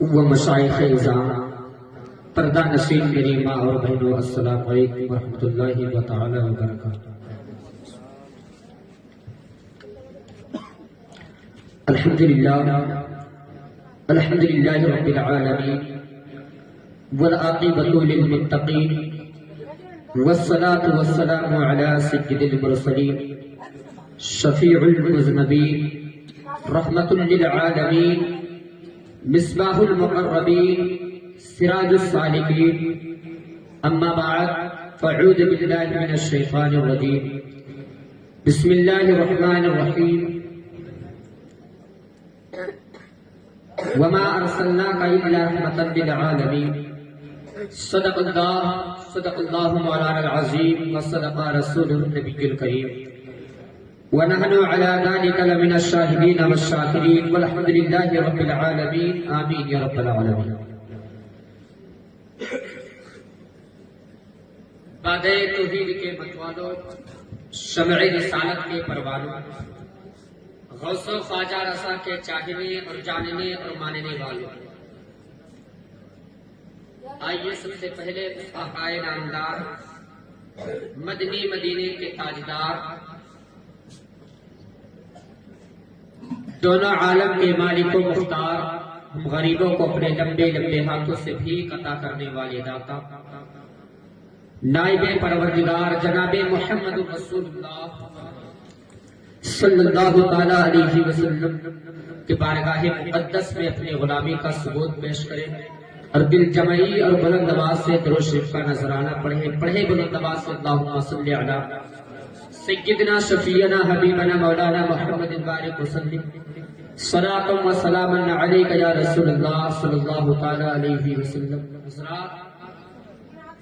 و مشائخ اعظام، پردہ نشین میری ماں اور بہنوں، السلام علیکم ورحمۃ اللہ تعالی وبرکاتہ۔ الحمدللہ رب العالمین والعاقبۃ للمتقین والصلاة والسلام علی سید المرسلین شفیع المذنبین رحمۃ للعالمین مصباح المقربین سراج السالکین، اما بعد فاعوذ باللہ من الشیطان الرجیم، بسم اللہ الرحمن الرحیم، وما ارسلناک الا رحمۃ للعالمین، صدق اللہ مولانا العظیم وصدق رسولہ النبی الکریم، ونحن على ذلك لمن الشاهدين والشاكرين والحمد لله رب العالمين، آمین یا رب العالمین۔ بادئ توحید کے متوالوں، شمع رسالت کے پروانوں، غوث و خواجہ رسا کے چاہنے اور جاننے اور ماننے والوں، آئیے سب سے پہلے آقائے نامدار مدنی مدینے کے تاجدار، دونوں عالم کے مالک و مختار، ہم غریبوں کو اپنے لمبے لمبے ہاتھوں سے بھی عطا کرنے والے داتا، نائب پروردگار جناب محمد رسول اللہ صلی اللہ تعالی علیہ وسلم کے بارگاہ مقدس میں اپنے غلامی کا ثبوت پیش کریں اور دل جمعی اور بلند آواز سے درود شریف کا نذرانہ پڑھے بلند آواز سے اللہم صلی علی سیدنا شفیعنا حبیبنا مولانا محمد بارک وسلم، صلاۃ و سلام علیک یا رسول اللہ صلی اللہ تعالی علیہ وسلم۔ حضرات،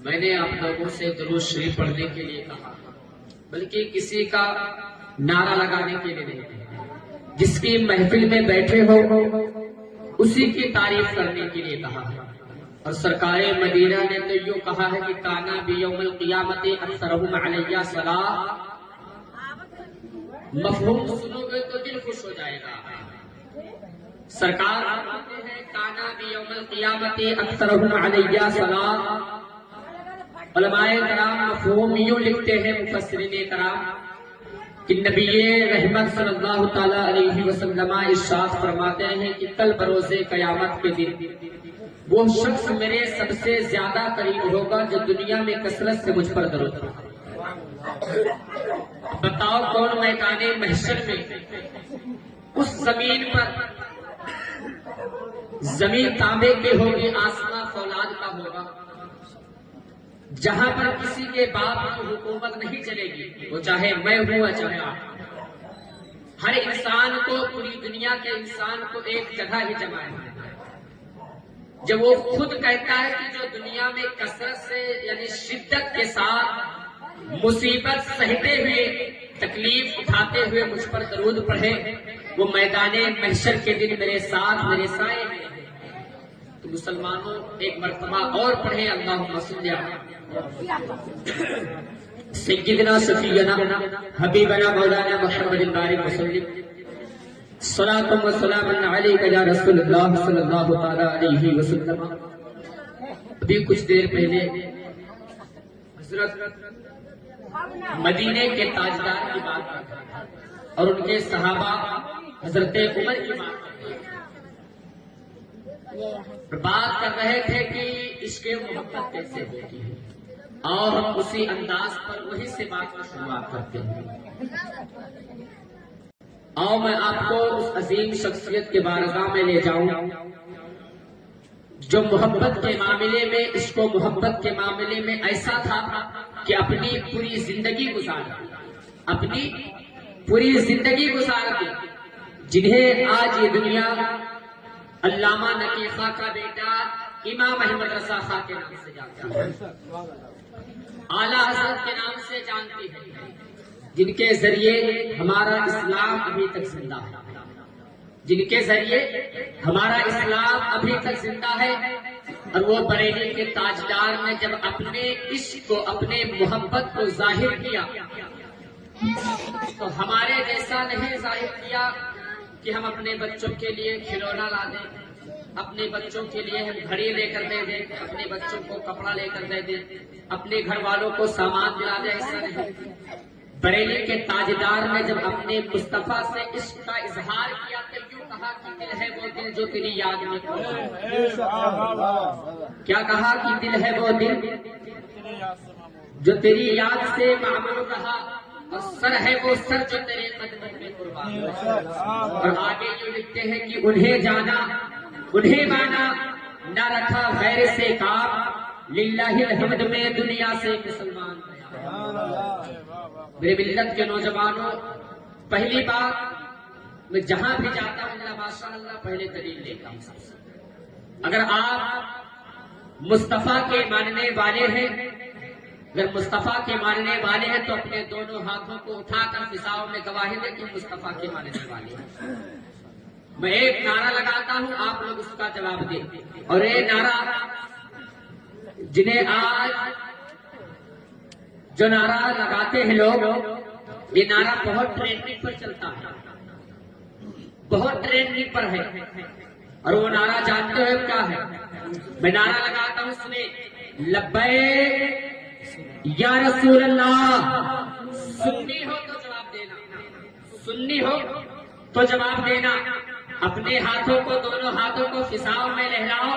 میں نے آپ لوگوں سے درود شریف پڑھنے کے لیے کہا، بلکہ کسی کا نعرہ لگانے کے لیے نہیں، جس کی محفل میں بیٹھے ہو اسی کی تعریف کرنے کے لیے کہا ہے۔ اور سرکار مدینہ نے تو یوں کہا ہے کہ کانا بیوم القیامت اکثرہم علیہ صلاۃ، مفہوم سنو گے تو دل خوش ہو جائے گا۔ سرکار فرماتے ہیں کانا بیوم القیامت اکثرہم علیہ صلاۃ، علماء کرام مفہوم یوں لکھتے ہیں مفسرین کرام کہ نبی رحمت صلی اللہ تعالی علیہ وسلم ارشاد فرماتے ہیں کہ کل بروز قیامت کے دن وہ شخص میرے سب سے زیادہ قریب ہوگا جو دنیا میں کثرت سے مجھ پر درود پڑھے۔ بتاؤ کون میدان محشر میں اس زمین پر، زمین تانبے کی ہوگی، آسمان فولاد کا ہوگا، جہاں پر کسی کے باپ کی حکومت نہیں چلے گی، وہ چاہے میں ہوں یا چاہے آپ۔ ہر انسان کو، پوری دنیا کے انسان کو ایک جگہ ہی جمع ہے۔ جب وہ خود کہتا ہے کہ جو دنیا میں کثرت سے یعنی شدت کے ساتھ مصیبت سہتے ہوئے، تکلیف اٹھاتے ہوئے مجھ پر درود پڑھے، وہ میدان محشر کے دن میرے ساتھ میرے سائے میں رہے۔ تو مسلمانوں ایک مرتبہ اور پڑھیں اللہم صلی علی سیدنا شفیعنا حبیبنا مولانا محمد بارک وسلم، صلاۃ و سلام علیک یا رسول اللہ صلی اللہ تعالی علیہ وسلم۔ ابھی کچھ دیر پہلے حضرت مدینے کے تاجدار کی بات کرتے ہیں اور ان کے صحابہ حضرت عمر کی بات کر رہے تھے کہ عشق محبت کیسے ہوتی ہے، اور ہم اسی انداز پر وہی سے بات کی شروعات کرتے ہیں۔ اور میں آپ کو اس عظیم شخصیت کے بارگاہ میں لے جاؤں جو محبت کے معاملے میں، عشق و محبت کے معاملے میں ایسا تھا کہ اپنی پوری زندگی گزار دی، جنہیں آج یہ دنیا علامہ نقی خاں کا بیٹا امام احمد رضا خاں کے نام سے جانتی ہے، اعلیٰ حضرت کے نام سے جانتی ہے، جن کے ذریعے ہمارا اسلام ابھی تک زندہ ہے، جن کے ذریعے ہمارا اسلام ابھی تک زندہ ہے۔ اور وہ بریلی کے تاجدار نے جب اپنے عشق کو، اپنے محبت کو ظاہر کیا تو ہمارے جیسا نہیں ظاہر کیا کہ ہم اپنے بچوں کے لیے کھلونا لا دیں، اپنے بچوں کے لیے ہم گھڑی لے کر دے دیں، اپنے بچوں کو کپڑا لے کر دے دیں، اپنے گھر والوں کو سامان دلا دیں، ایسا نہیں۔ بریلی کے تاجدار نے جب اپنے مصطفیٰ سے عشق کا اظہار کیا تو یوں کہا کہ دل ہے وہ دل جو تیری یاد میں کھوتا۔ کیا کہا کہ دل ہے وہ دل جو تیری یاد سے معمور رہا، اور سر ہے وہ سر جو تیرے قدموں میں قربان رہا۔ اور آگے یوں لکھتے ہیں کہ انہیں جانا انہیں مانا نہ رکھا غیر سے کام، للہ الحمد میں دنیا سے مسلمان گیا۔ میرے ملت کے نوجوانوں، پہلی بات میں جہاں بھی جاتا ہوں اللہ ماشاء اللہ پہلے دلیل لیتا ہوں سب سے۔ اگر آپ مصطفیٰ کے ماننے والے ہیں، اگر مصطفیٰ کے ماننے والے ہیں تو اپنے دونوں ہاتھوں کو اٹھا کر فضاؤں میں گواہی دیں کہ مصطفیٰ کے ماننے والے ہیں۔ میں ایک نعرہ لگاتا ہوں، آپ لوگ اس کا جواب دیں، اور یہ نعرہ جنہیں آج جو نعرہ لگاتے ہیں لوگ، یہ نعرہ بہت ٹرینڈنگ پر چلتا ہے، بہت ٹرینڈنگ پر ہے، اور وہ نعرہ جانتے ہو کیا ہے؟ میں نعرہ لگاتا ہوں، سنیں، لبیک یا رسول اللہ۔ سنی ہو تو جواب دینا، سنی ہو تو جواب دینا۔ اپنے ہاتھوں کو، دونوں ہاتھوں کو فضاؤں میں لہراؤ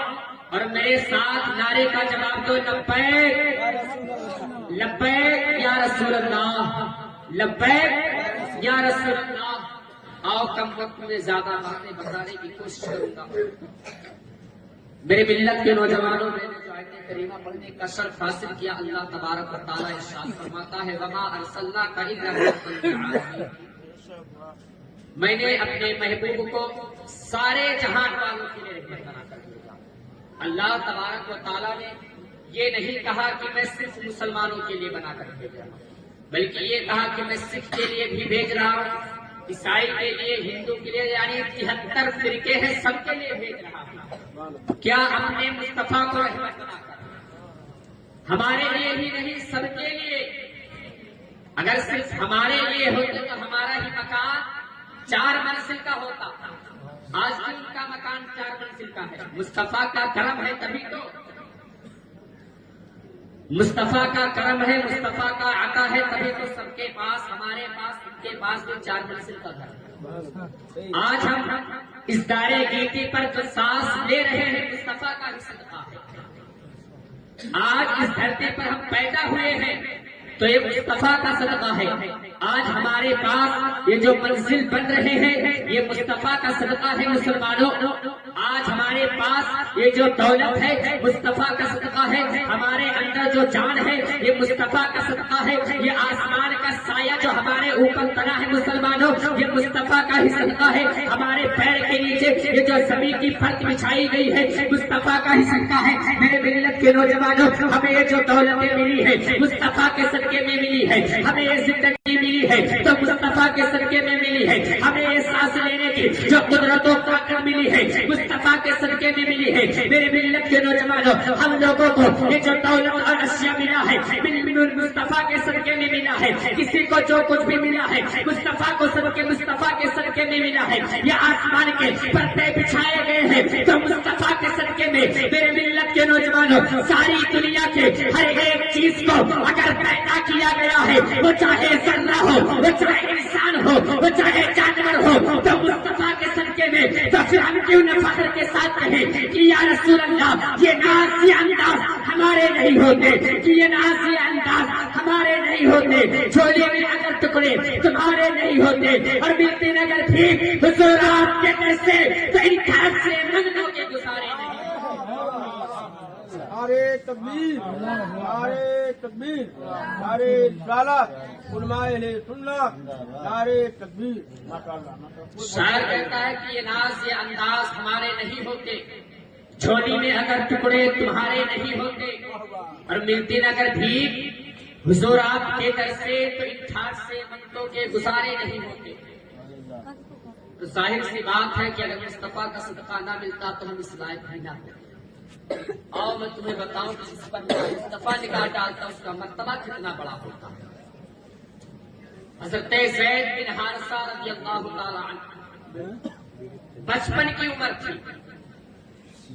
اور میرے ساتھ نعرے کا جواب دو، لبیک لبیک یا رسول اللہ، لبیک یا رسول اللہ۔ آؤ کم وقت میں زیادہ باتیں بتانے کی کوشش کروں گا۔ میرے ملت کے نوجوانوں، میں نے جو آیت کریمہ پڑھنے کا شرف حاصل کیا، اللہ تبارک و تعالیٰ ارشاد فرماتا ہے، وما ارسلناک الا رحمۃ للعالمین۔ میں نے اپنے محبوب کو سارے جہان والوں کے لیے رحمت بنا کر بھیجا۔ اللہ تبارک و تعالیٰ نے یہ نہیں کہا کہ میں صرف مسلمانوں کے لیے بنا کر بھیج رہا ہوں، بلکہ یہ کہا کہ میں سکھ کے لیے بھی بھیج رہا ہوں، عیسائی کے لیے، ہندو کے لیے، یعنی 73 فرقے ہیں، سب کے لیے بھیج رہا ہوں۔ کیا اپنے مصطفیٰ کو رحمت بنا کر، ہمارے لیے ہی نہیں سب کے لیے۔ اگر صرف ہمارے لیے ہوتے تو ہمارا ہی مکان 4 منزل کا ہوتا، آج بھی ان کا مکان 4 منزل کا ہے۔ مصطفیٰ کا کرم ہے تبھی تو، مصطفیٰ کا کرم ہے، مصطفیٰ کا عطا ہے تبھی تو سب کے پاس، ہمارے پاس، ان کے پاس بھی 4 منزل کا گھر ہے۔ آج ہم اس دائرے گیتی پر جو سانس لے رہے ہیں مصطفیٰ کا ہی صدقہ ہے۔ آج اس دھرتی پر ہم پیدا ہوئے ہیں تو یہ مصطفیٰ کا صدقہ ہے۔ آج ہمارے پاس یہ جو منزل بن رہے ہیں یہ مصطفیٰ کا صدقہ ہے مسلمانوں۔ آج ہمارے پاس یہ جو دولت ہے مصطفیٰ کا صدقہ ہے، ہمارے اندر جو جان ہے یہ مصطفیٰ کا صدقہ ہے، یہ آسمان کا سایہ جو ہمارے اوپر تنا ہے مسلمانوں یہ مصطفیٰ کا ہی صدقہ ہے، ہمارے پیر کے نیچے یہ جو زمین کی پرت بچھائی گئی ہے مصطفیٰ کا ہی صدقہ ہے۔ میرے ملت کے نوجوانوں، ہمیں یہ جو دولتیں ملی ہے مصطفیٰ کے صدقے میں ملی ہے، ہمیں یہ زندگی ملی ہے تو مصطفیٰ کے صدقے میں ملی ہے، ہمیں یہ سانس لینے کی جو قدرت و طاقت ملی ہے مصطفیٰ کے صدقے میں ملی ہے۔ میرے ملت کے نوجوانوں، ہم لوگوں کو یہ جو دولت اور اشیاء ملا ہے مصطفیٰ کے صدقے میں ملا ہے۔ کسی کو جو کچھ بھی ملا ہے مصطفیٰ کو صدقے، مصطفیٰ کے صدقے میں ملا ہے۔ یہ آسمان کے پردے بچھائے گئے ہیں تو مصطفیٰ کے صدقے میں۔ میرے ملت کے نوجوانوں، ساری دنیا کے ہر ایک چیز کو اگر پیدا کیا گیا ہے وہ چاہے ذرہ ہو، وہ چاہے انسان ہو، وہ چاہے جانور ہو تو مصطفیٰ کے صدقے میں۔ تو پھر ہم کیوں نہ فخر کے ساتھ کہیں کہ یا رسول اللہ یہ ناز یہ انداز ہمارے نہیں ہوتے، کہ یہ ناز یہ انداز ہمارے نہیں ہوتے، چھولی میں اگر ٹکڑے تمہارے نہیں ہوتے، اور ملتے اگر ٹھیک حضور آپ کے پیسے تو ان خیر سے منگنوں کے گزارے نہیں۔ نعرے تکبیر، نعرے تکبیر، نعرے رسالت، علماء اہل سنت، نعرے تکبیر۔ شاعر کہتا ہے کہ یہ ناز یہ انداز ہمارے نہیں ہوتے، جھولی میں اگر ٹکڑے تمہارے نہیں ہوتے، اور ملتی اگر بھیک حضور آپ کے در سے تو ان ٹھاٹ سے منتوں کے گزارے نہیں ہوتے۔ تو ظاہر سی بات ہے کہ اگر مصطفیٰ کا صدقہ نہ ملتا تو ہم اس لائق بھی نہ ہوتے۔ اور میں تمہیں بتاؤں کہ جس پر مصطفیٰ نگاہ ڈالتا اس کا مرتبہ کتنا بڑا ہوتا ہے۔ حضرت زید بن حارثہ رضی اللہ تعالی عنہ، بچپن کی عمر تھی،